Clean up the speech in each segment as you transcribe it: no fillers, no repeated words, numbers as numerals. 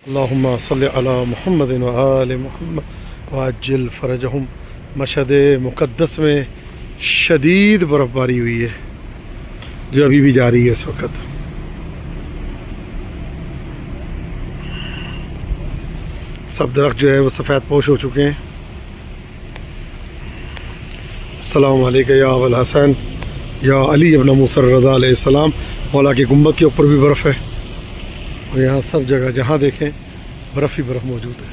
اللہم صلی علی محمد و آل محمد وعجل فرجہم۔ مشہد مقدس میں شدید برف باری ہوئی ہے جو ابھی بھی جاری ہے اس وقت۔ سب درخت جو ہے وہ سفید پوش ہو چکے ہیں۔ السلام علیکم یا ابو الحسن یا علی ابن موسیٰ رضا علیہ السلام۔ مولا کی گنبد کے اوپر بھی برف ہے اور یہاں سب جگہ جہاں دیکھیں برف ہی برف موجود ہے۔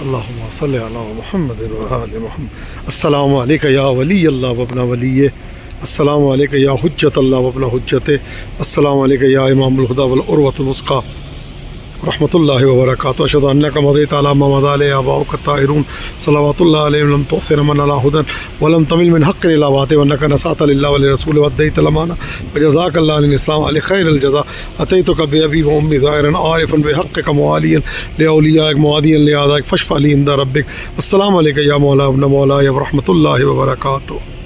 اللہم صلی علی محمد و آل محمد۔ السلام علیکم یا ولی اللہ و ابن ولیہ، السلام علیکم یا حجت اللہ و ابن حجت، السلام علیکم یا امام الہدی والعروۃ الوثقی رحمۃ اللہ وبرکاتہ۔ اشہد انک مضیت علی ما مضی علیہ آباؤک الطاہرون صلوات اللہ علیہم لم تؤثر من علی ھدی ولم تمل من حق الا باطل وانک نصحت للہ ولرسول وادیت الامانہ وجزاک اللہ عن الاسلام علی خیر الجزاء۔ اتیتک بابی و امی ظاہرا عارفا بحقک موالیا لاولیائک معادیا لاعدائک فاشفع لی عند ربک۔ السلام علیکم یا مولا ابن مولایا ورحمۃ اللہ وبرکاتہ۔